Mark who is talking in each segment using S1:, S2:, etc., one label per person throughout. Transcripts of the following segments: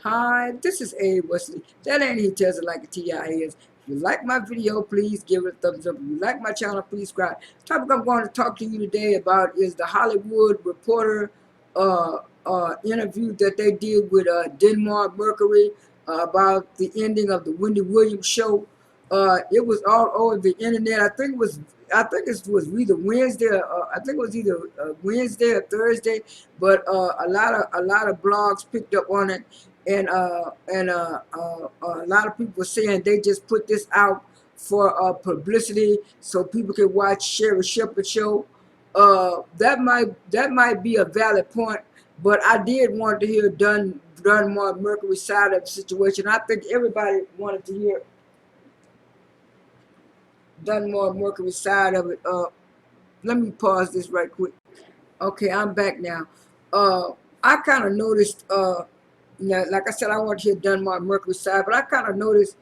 S1: Hi, this is Abe Wesley. That ain't he tells it like a TI is. If you like my video, please give it a thumbs up. If you like my channel, please subscribe. The topic I'm going to talk to you today about is the Hollywood Reporter interview that they did with Dunbar Mercury about the ending of the Wendy Williams show. It was all over the internet. I think it was either Wednesday. I think it was either Wednesday or Thursday. But a lot of blogs picked up on it, and a lot of people saying they just put this out for publicity so people can watch Sherry Shepherd show. That might be a valid point, but I did want to hear Dunbar Mercury side of the situation. I think everybody wanted to hear Dunbar Mercury side of it. Let me pause this right quick. Okay, I'm back now. I kind of noticed. Like I said, I want to hear Dunbar Mercury side, but I kind of noticed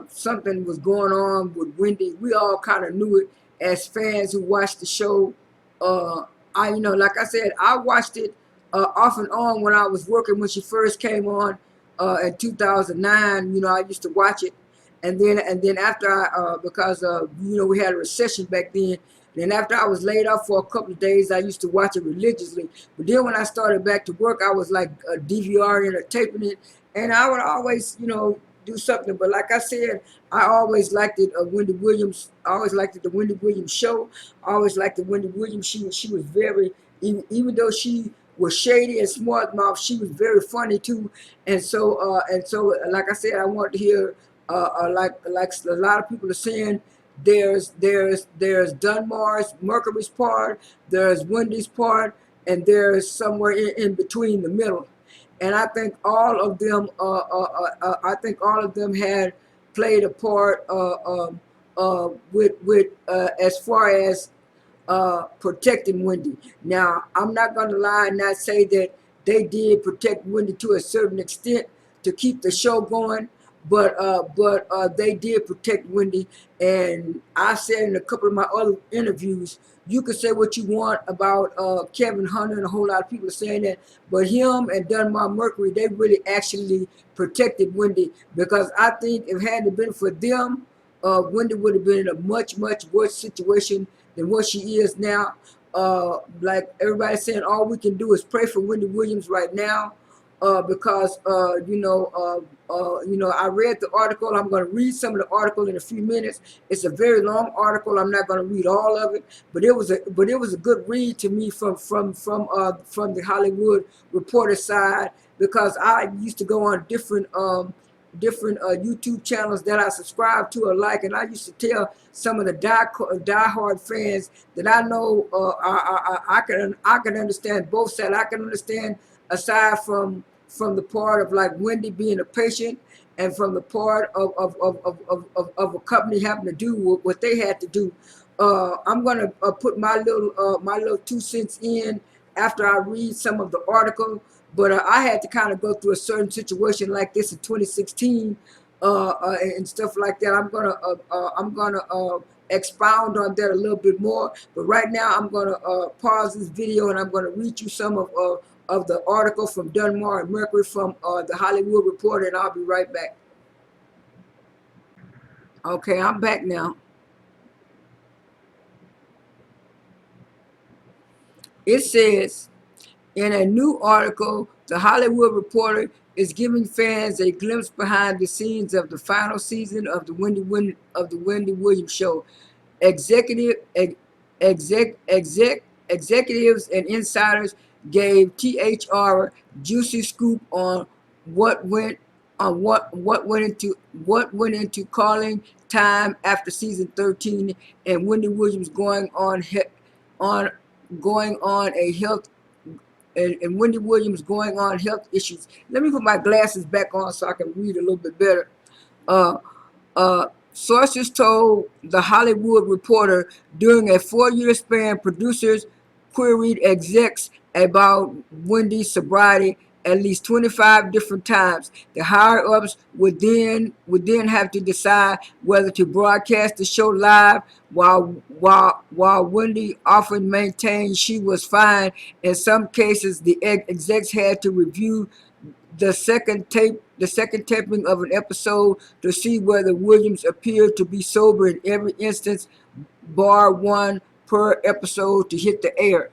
S1: something was going on with Wendy. We all kind of knew it as fans who watched the show. Like I said, I watched it off and on when I was working when she first came on in 2009. I used to watch it, and then after because we had a recession back then. Then after I was laid off for a couple of days, I used to watch it religiously. But then when I started back to work, I was like DVRing or taping it, and I would always, do something. But like I said, I always liked it. Wendy Williams. I always liked it. The Wendy Williams show. I always liked the Wendy Williams. She was very, even though she was shady and smart mouth, she was very funny too. And so, like I said, I wanted to hear, like a lot of people are saying. There's Dunbar's Mercury's part, there's Wendy's part, and there's somewhere in between the middle. And I think all of them had played a part with as far as protecting Wendy. Now, I'm not going to lie and not say that they did protect Wendy to a certain extent to keep the show going, but they did protect Wendy. And I said in a couple of my other interviews, you could say what you want about Kevin Hunter, and a whole lot of people are saying that, but him and Dunbar Mercury, they really actually protected Wendy, because I think if it hadn't been for them, Wendy would have been in a much, much worse situation than what she is now. Like everybody's saying, all we can do is pray for Wendy Williams right now, because I read the article. I'm going to read some of the article in a few minutes. It's a very long article. I'm not going to read all of it, but it was a good read to me from the Hollywood Reporter side, because I used to go on different YouTube channels that I subscribe to or like, and I used to tell some of the diehard fans that I know I can understand both sides. I can understand, aside from the part of like Wendy being a patient, and from the part of a company having to do what they had to do. I'm gonna put my little 2 cents in after I read some of the article. But I had to kind of go through a certain situation like this in 2016 and stuff like that. I'm gonna expound on that a little bit more. But right now, I'm gonna pause this video, and I'm gonna read you some of the article from Dunbar Mercury from the Hollywood Reporter, and I'll be right back. Okay, I'm back now. It says, in a new article, the Hollywood Reporter is giving fans a glimpse behind the scenes of the final season of the Wendy Williams show. Executive executives and insiders gave THR juicy scoop on what went into calling time after season 13, and Wendy Williams on going on a health and Wendy Williams going on health issues. Let me put my glasses back on so I can read a little bit better. Uh, Sources told The Hollywood Reporter during a 4-year span, producers queried execs about Wendy's sobriety at least 25 different times. The higher-ups would then have to decide whether to broadcast the show live, while Wendy often maintained she was fine. In some cases, the execs had to review the second taping of an episode to see whether Williams appeared to be sober in every instance, bar one per episode to hit the air.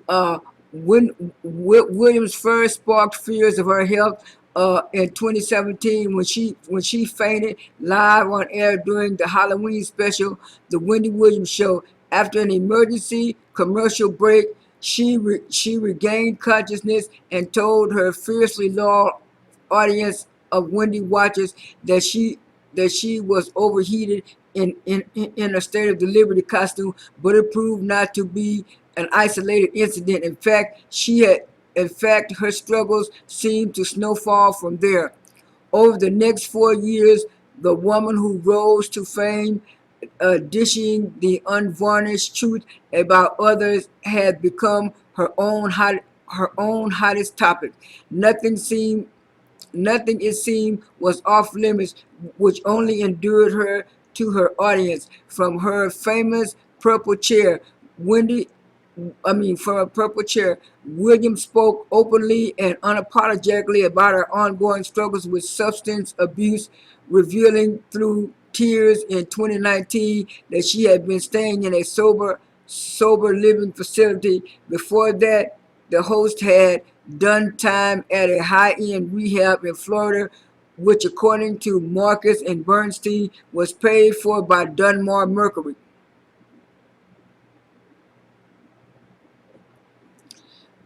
S1: Uh, when Williams first sparked fears of her health in 2017 when she fainted live on air during the Halloween special, The Wendy Williams Show. After an emergency commercial break, she regained consciousness and told her fiercely loyal audience of Wendy watchers that she was overheated in a State of the Liberty costume, but it proved not to be an isolated incident. In fact, her struggles seemed to snowball from there. Over the next 4 years, the woman who rose to fame, dishing the unvarnished truth about others, had become her own hottest topic. Nothing seemed Nothing, it seemed, was off limits, which only endeared her to her audience. From her famous purple chair, Wendy, from a purple chair, Williams spoke openly and unapologetically about her ongoing struggles with substance abuse, revealing through tears in 2019 that she had been staying in a sober living facility. Before that, the host had done time at a high-end rehab in Florida, which, according to Marcus and Bernstein, was paid for by Dunbar Mercury.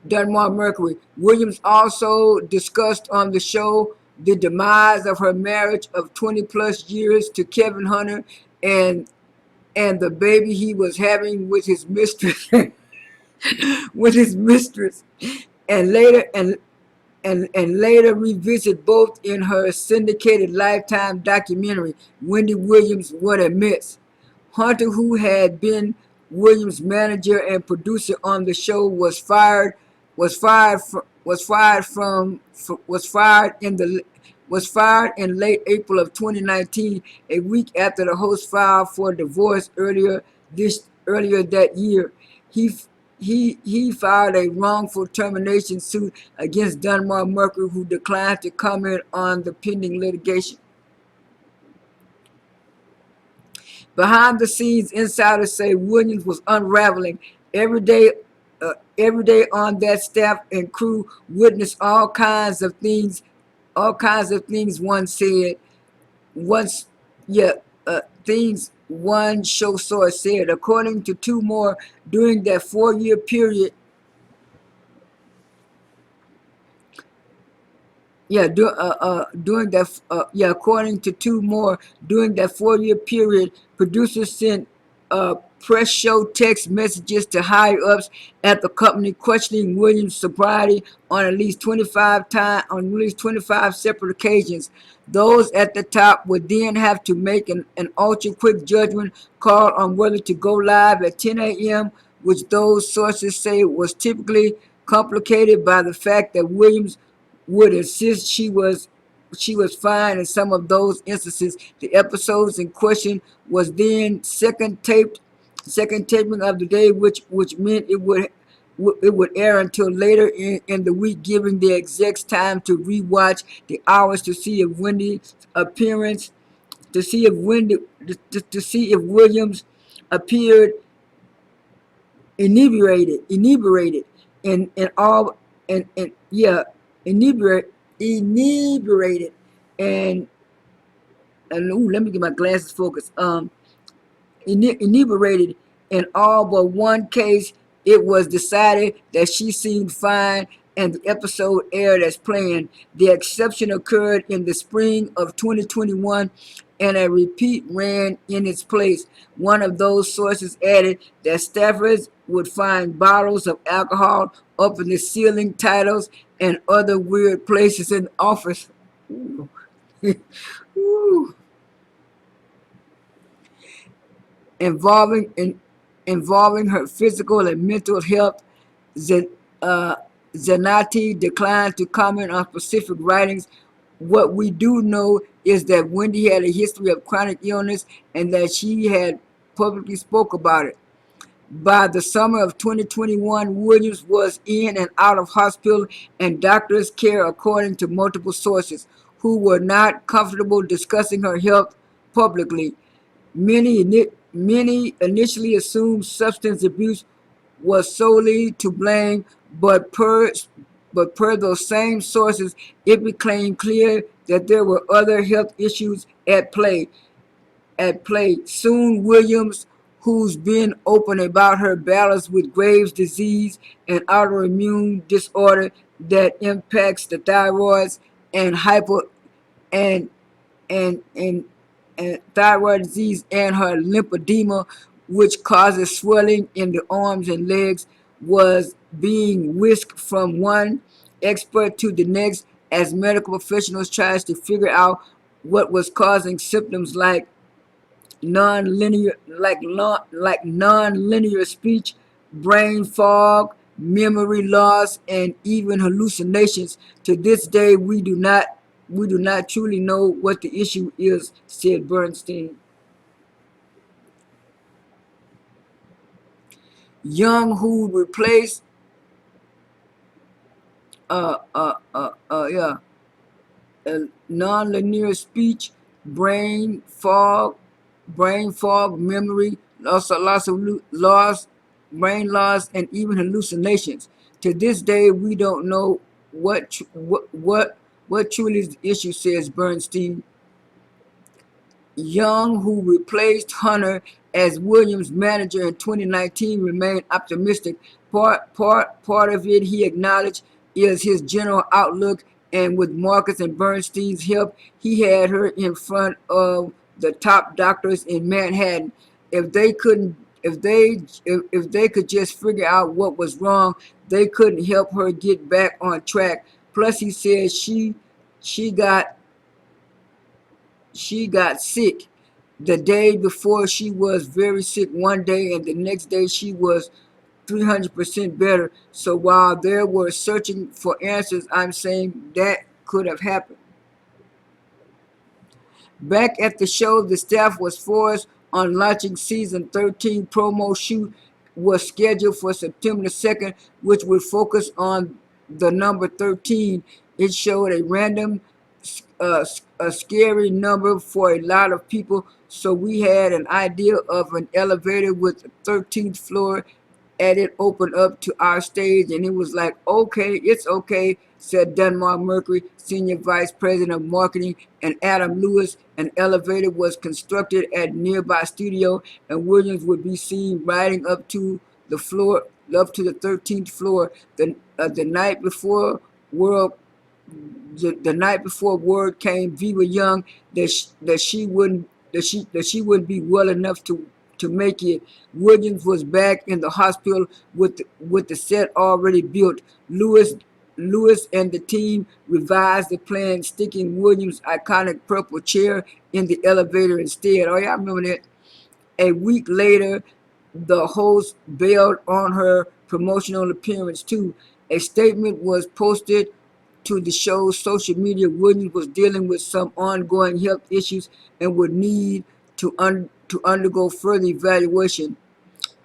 S1: Dunbar Mercury. Williams also discussed on the show the demise of her marriage of 20 plus years to Kevin Hunter and the baby he was having with his mistress with his mistress and later revisit both in her syndicated Lifetime documentary, Wendy Williams, What a Mess. Hunter, who had been Williams' manager and producer on the show, was fired in late April of 2019, a week after the host filed for divorce earlier that year. He filed a wrongful termination suit against Dunbar Mercury, who declined to comment on the pending litigation. Behind the scenes, insiders say Williams was unraveling every day. Every day on that staff and crew witnessed all kinds of things. All kinds of things. One said, once, yeah, things one show source said. According to two more, during that 4-year period, according to two more, during that 4-year period, producers sent press show text messages to higher ups at the company questioning Williams' sobriety on at least 25 separate occasions. Those at the top would then have to make an ultra quick judgment call on whether to go live at 10 a.m., which those sources say was typically complicated by the fact that Williams would insist she was fine in some of those instances. The episodes in question was then second taping of the day, which meant it would air until later in the week, giving the execs time to rewatch the hours to see if to see if Williams appeared inebriated and all and yeah inebriated and ooh, let me get my glasses focused. Inebriated. In all but one case, it was decided that she seemed fine and the episode aired as planned. The exception occurred in the spring of 2021 and a repeat ran in its place. One of those sources added that staffers would find bottles of alcohol up in the ceiling titles and other weird places in the office. Ooh. Ooh. Involving her physical and mental health. Zanotti declined to comment on specific writings. What we do know is that Wendy had a history of chronic illness and that she had publicly spoke about it. By the summer of 2021, Williams was in and out of hospital and doctor's care, according to multiple sources, who were not comfortable discussing her health publicly. Many initially assumed substance abuse was solely to blame, but per those same sources, it became clear that there were other health issues at play. Soon Williams, who's been open about her battles with Graves' disease, an autoimmune disorder that impacts the thyroids, and hyper and and thyroid disease, and her lymphedema, which causes swelling in the arms and legs, was being whisked from one expert to the next as medical professionals tried to figure out what was causing symptoms non-linear speech, brain fog, memory loss, and even hallucinations. To this day, we do not truly know what the issue is, said Bernstein. Young, who replaced uh uh uh yeah non-linear speech, brain fog, memory loss, brain loss, and even hallucinations. To this day, we don't know what truly is the issue, says Bernstein. Young, who replaced Hunter as Williams' manager in 2019, remained optimistic. Part of it, he acknowledged, is his general outlook, and with Marcus and Bernstein's help, he had her in front of the top doctors in Manhattan. If they couldn't, if they could just figure out what was wrong, they couldn't help her get back on track. Plus, he said she got she got sick the day before. She was very sick one day, and the next day she was 300% better. So while they were searching for answers, I'm saying that could have happened. Back at the show, the staff was forced on launching season 13. Promo shoot was scheduled for September 2nd, which would focus on the number 13. It showed a random, a scary number for a lot of people, so we had an idea of an elevator with the 13th floor at it opened up to our stage, and it was like, okay, it's okay, said Dunbar Mercury, Senior Vice President of Marketing, and Adam Lewis. An elevator was constructed at nearby studio, and Williams would be seen riding up to the 13th floor. The night before world the night before word came via Young that she wouldn't be well enough to make it. Williams was back in the hospital with the set already built. Lewis and the team revised the plan, sticking Williams' iconic purple chair in the elevator instead. Oh, yeah, I remember that. A week later, the host bailed on her promotional appearance too. A statement was posted to the show's social media. Williams was dealing with some ongoing health issues and would need to undergo further evaluation.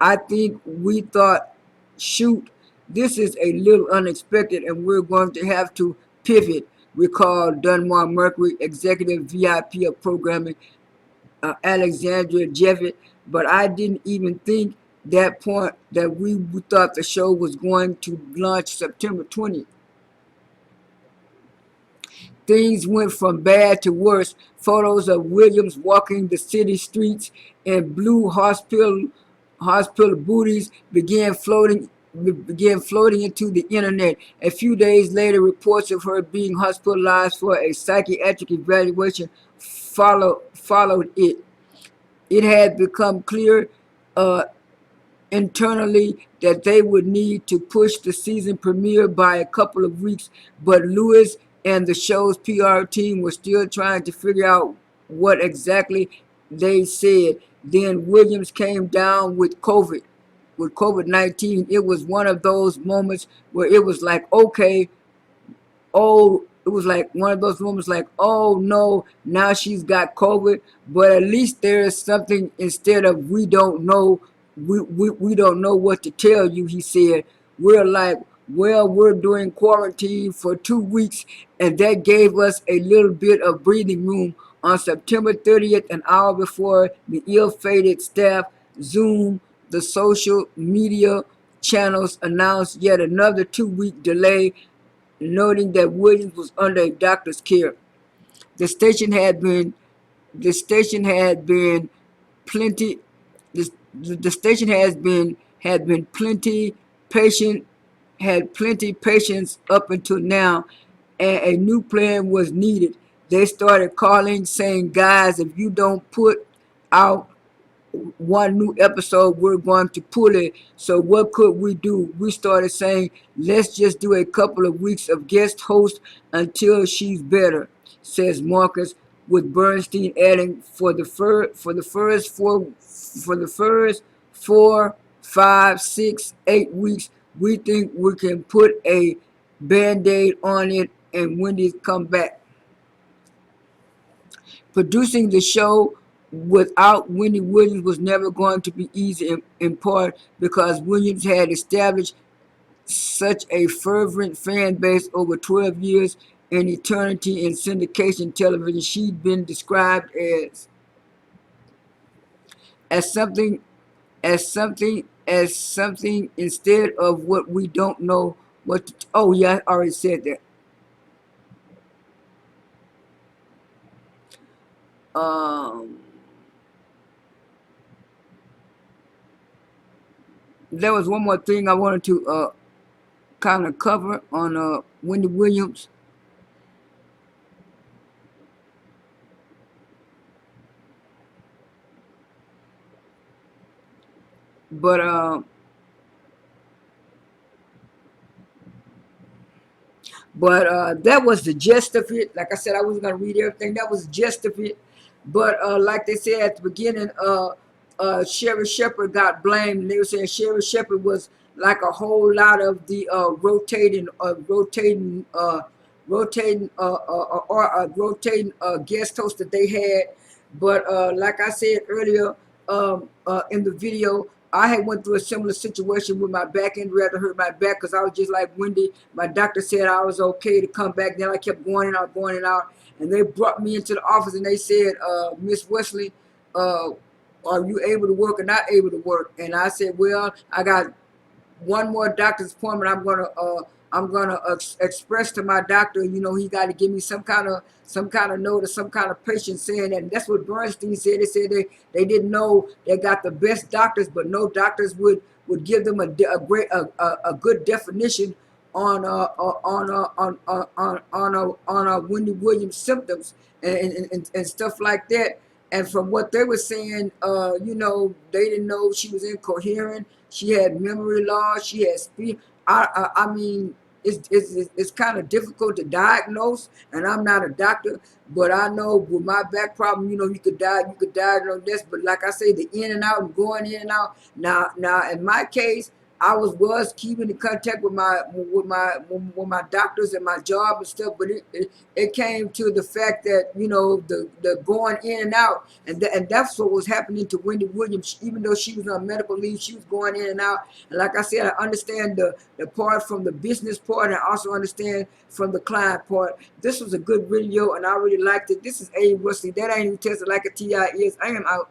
S1: I think we thought, shoot, this is a little unexpected and we're going to have to pivot, recalled Dunbar Mercury executive VIP of programming, Alexandra Jevitt. But I didn't even think that point that we thought the show was going to launch September 20th. Things went from bad to worse. Photos of Williams walking the city streets in blue hospital booties began floating into the internet. A few days later, reports of her being hospitalized for a psychiatric evaluation followed it. It had become clear internally that they would need to push the season premiere by a couple of weeks, but Lewis and the show's PR team were still trying to figure out what exactly they said. Then Williams came down with COVID. with COVID-19, it was one of those moments where it was like, okay, oh, it was like one of those moments like, oh no, now she's got COVID. But at least there is something instead of we don't know, we don't know what to tell you, he said. We're like, well, we're doing quarantine for 2 weeks, and that gave us a little bit of breathing room. On September 30th, an hour before the ill-fated staff Zoom, the social media channels announced yet another 2-week delay, noting that Williams was under a doctor's care. The station had been the station had been plenty the station had been plenty patient had plenty patience up until now, and a new plan was needed. They started calling saying, guys, if you don't put out one new episode, we're going to pull it. So what could we do? We started saying, let's just do a couple of weeks of guest host until she's better, says Marcus, with Bernstein adding, for the first 4, 5, 6, 8 weeks, we think we can put a band-aid on it and Wendy's come back. Producing the show without Wendy Williams was never going to be easy, in part because Williams had established such a fervent fan base over 12 years, an eternity in syndication television. She'd been described as something instead of what we don't know what to, oh yeah, I already said that. There was one more thing I wanted to kind of cover on Wendy Williams. But that was the gist of it. Like I said, I wasn't gonna read everything. That was the gist of it. But like they said at the beginning, Sherry Shepherd got blamed. They were saying Sherry Shepherd was like a whole lot of the rotating guest hosts that they had. But like I said earlier in the video, I had went through a similar situation with my back end, rather hurt my back because I was just like Wendy. My doctor said I was okay to come back. Then I kept going and out. And they brought me into the office and they said, Miss Wesley, are you able to work or not able to work? And I said, well, I got one more doctor's appointment. I'm gonna express to my doctor, you know, he got to give me some kind of note or some kind of patient saying that. And that's what Bernstein said. They said they didn't know they got the best doctors, but no doctors would give them a good definition on Wendy Williams symptoms and stuff like that. And from what they were saying, you know, they didn't know she was incoherent. She had memory loss. She had speed. I mean, it's kind of difficult to diagnose, and I'm not a doctor, but I know with my back problem, you know, you could diagnose this. But like I say, the in and out and going in and out. Now in my case, I was keeping in contact with my doctors and my job and stuff, but it came to the fact that, you know, the going in and out, and that's what was happening to Wendy Williams. Even though she was on medical leave, she was going in and out. And like I said, I understand the part from the business part, and I also understand from the client part. This was a good video, and I really liked it. This is A. Wesley. That ain't even tested like a TI is. I am out.